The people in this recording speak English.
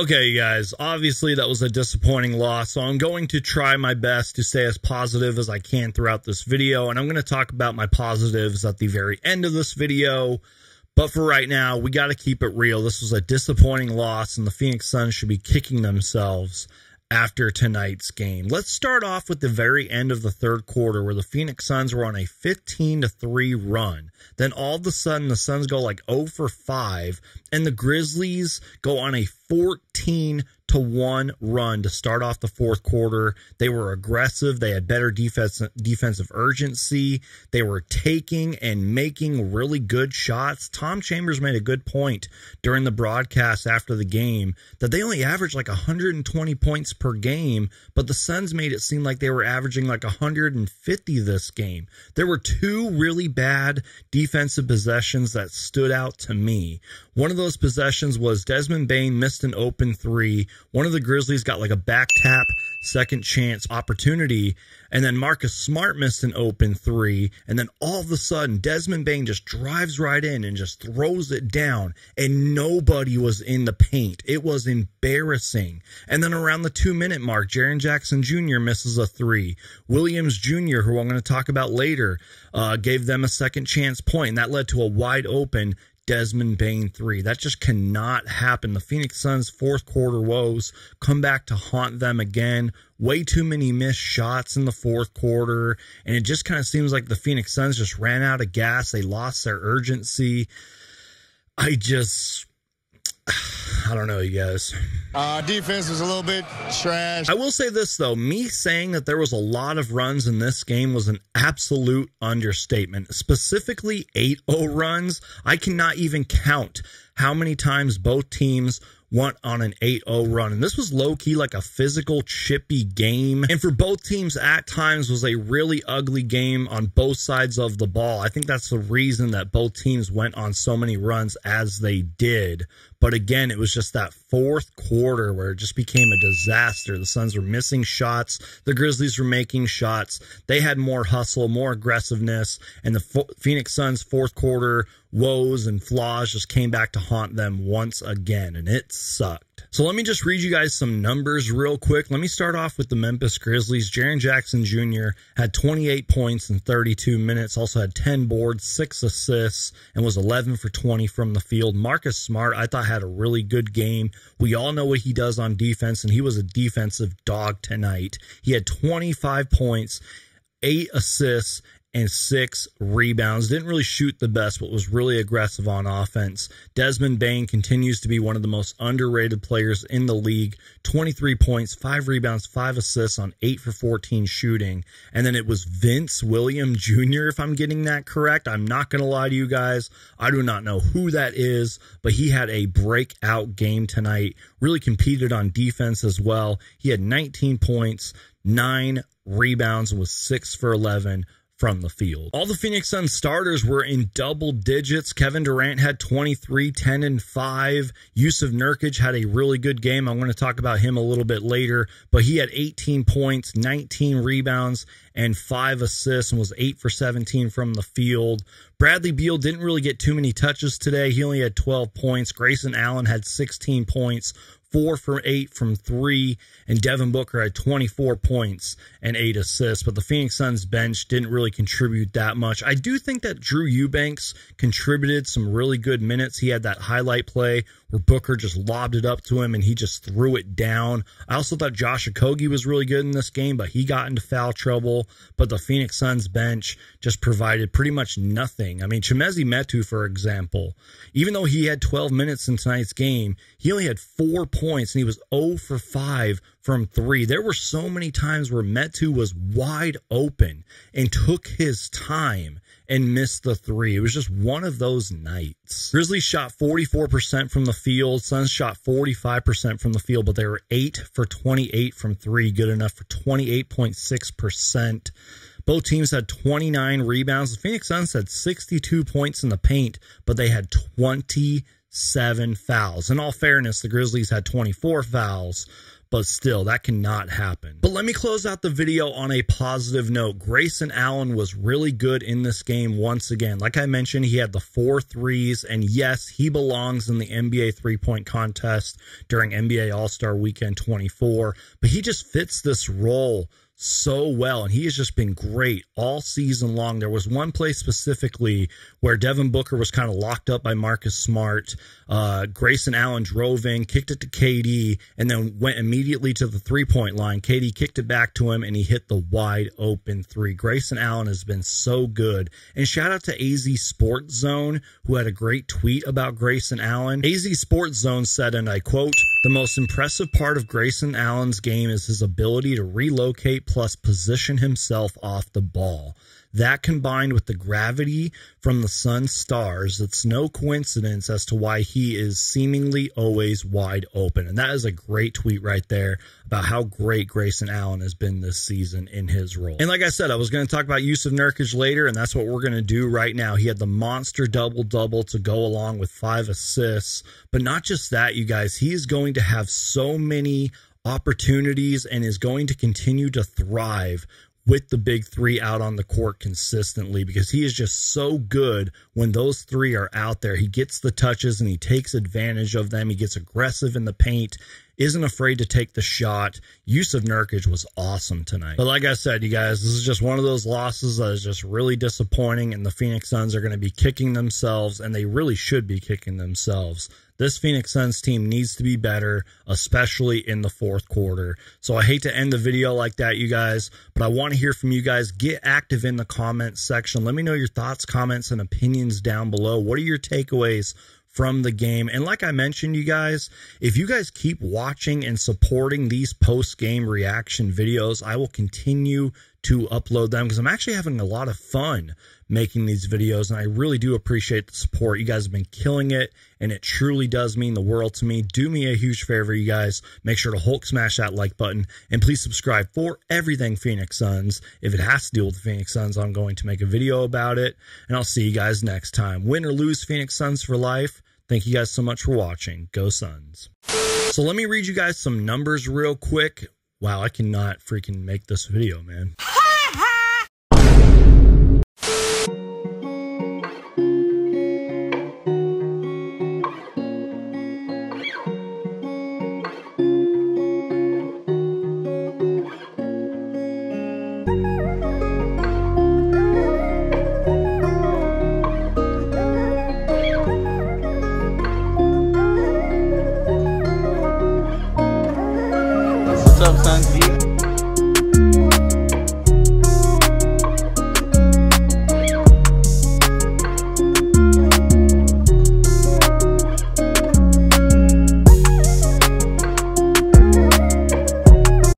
Okay, guys, obviously that was a disappointing loss, so I'm going to try my best to stay as positive as I can throughout this video, and I'm going to talk about my positives at the very end of this video. But for right now, we got to keep it real. This was a disappointing loss, and the Phoenix Suns should be kicking themselves after tonight's game. Let's start off with the very end of the third quarter where the Phoenix Suns were on a 15-3 run. Then all of a sudden, the Suns go like 0 for 5, and the Grizzlies go on a 14-1 run to start off the fourth quarter. They were aggressive. They had better defensive urgency. They were taking and making really good shots. Tom Chambers made a good point during the broadcast after the game that they only averaged like 120 points per game, but the Suns made it seem like they were averaging like 150 this game. There were two really bad defensive possessions that stood out to me. One of those possessions was Desmond Bane missed an open three. One of the Grizzlies got like a back tap second chance opportunity, and then Marcus Smart missed an open three, and then all of a sudden Desmond Bane just drives right in and just throws it down, and nobody was in the paint. It was embarrassing. And then around the 2-minute mark, Jaren Jackson Jr. misses a three. Williams Jr., who I'm going to talk about later, gave them a second chance point, and that led to a wide open Desmond Bane three. That just cannot happen. The Phoenix Suns' fourth quarter woes come back to haunt them again. Way too many missed shots in the fourth quarter, and it just kind of seems like the Phoenix Suns just ran out of gas. They lost their urgency. I don't know, you guys. Defense was a little bit trash. I will say this, though. Me saying that there was a lot of runs in this game was an absolute understatement. Specifically, 8-0 runs. I cannot even count how many times both teams went on an 8-0 run. And this was low-key like a physical, chippy game. And for both teams, at times, was a really ugly game on both sides of the ball. I think that's the reason that both teams went on so many runs as they did. But again, it was just that fourth quarter where it just became a disaster. The Suns were missing shots. The Grizzlies were making shots. They had more hustle, more aggressiveness. And the Phoenix Suns' fourth quarter woes and flaws just came back to haunt them once again. And it sucked. So let me just read you guys some numbers real quick. Let me start off with the Memphis Grizzlies. Jaren Jackson Jr. had 28 points in 32 minutes, also had 10 boards, 6 assists, and was 11 for 20 from the field. Marcus Smart, I thought, had a really good game. We all know what he does on defense, and he was a defensive dog tonight. He had 25 points, 8 assists, and 6 rebounds. Didn't really shoot the best, but was really aggressive on offense. Desmond Bane continues to be one of the most underrated players in the league. 23 points, 5 rebounds, 5 assists on 8 for 14 shooting. And then it was Vince Williams Jr., if I'm getting that correct. I'm not going to lie to you guys. I do not know who that is, but he had a breakout game tonight. Really competed on defense as well. He had 19 points, 9 rebounds, and was 6 for 11 from the field. All the Phoenix Suns starters were in double digits. Kevin Durant had 23, 10, and 5. Yusuf Nurkic had a really good game. I'm going to talk about him a little bit later, but he had 18 points, 19 rebounds, and 5 assists, and was 8 for 17 from the field. Bradley Beal didn't really get too many touches today. He only had 12 points. Grayson Allen had 16 points, 4 for 8 from 3, and Devin Booker had 24 points and 8 assists. But the Phoenix Suns bench didn't really contribute that much. I do think that Drew Eubanks contributed some really good minutes. He had that highlight play where Booker just lobbed it up to him and he just threw it down. I also thought Josh Okogie was really good in this game, but he got into foul trouble. But the Phoenix Suns bench just provided pretty much nothing. I mean, Chimezie Metu, for example, even though he had 12 minutes in tonight's game, he only had 4 points and he was 0 for 5 from 3. There were so many times where Metu was wide open and took his time and missed the 3. It was just one of those nights. Grizzlies shot 44% from the field. Suns shot 45% from the field, but they were 8 for 28 from 3, good enough for 28.6%. Both teams had 29 rebounds. The Phoenix Suns had 62 points in the paint, but they had 27 fouls. In all fairness, the Grizzlies had 24 fouls, but still, that cannot happen. But let me close out the video on a positive note. Grayson Allen was really good in this game once again. Like I mentioned, he had the 4 threes, and yes, he belongs in the NBA three-point contest during NBA All-Star Weekend 24, but he just fits this role so well, and he has just been great all season long. There was one play specifically where Devin Booker was kind of locked up by Marcus Smart. Grayson Allen drove in, kicked it to KD, and then went immediately to the three-point line. KD kicked it back to him, and he hit the wide open three. Grayson Allen has been so good. And shout out to AZ Sports Zone, who had a great tweet about Grayson Allen. AZ Sports Zone said, and I quote, "The most impressive part of Grayson Allen's game is his ability to relocate plus position himself off the ball. That combined with the gravity from the Suns stars, it's no coincidence as to why he is seemingly always wide open." And that is a great tweet right there about how great Grayson Allen has been this season in his role. And like I said, I was going to talk about Yusuf Nurkic later, and that's what we're going to do right now. He had the monster double-double to go along with 5 assists. But not just that, you guys, he is going to have so many opportunities and is going to continue to thrive with the big three out on the court consistently, because he is just so good when those three are out there. He gets the touches and he takes advantage of them. He gets aggressive in the paint, isn't afraid to take the shot. Yusuf Nurkic was awesome tonight. But like I said, you guys, this is just one of those losses that is just really disappointing, and the Phoenix Suns are going to be kicking themselves, and they really should be kicking themselves. This Phoenix Suns team needs to be better, especially in the fourth quarter. So I hate to end the video like that, you guys, but I want to hear from you guys. Get active in the comments section. Let me know your thoughts, comments, and opinions down below. What are your takeaways from the game? And like I mentioned, you guys, if you guys keep watching and supporting these post-game reaction videos, I will continue to upload them, because I'm actually having a lot of fun making these videos, and I really do appreciate the support. You guys have been killing it, and it truly does mean the world to me. Do me a huge favor, you guys. Make sure to Hulk smash that like button, and please subscribe for everything Phoenix Suns. If it has to deal with the Phoenix Suns, I'm going to make a video about it, and I'll see you guys next time. Win or lose, Phoenix Suns for life. Thank you guys so much for watching. Go Suns. So let me read you guys some numbers real quick. Wow, I cannot freaking make this video, man.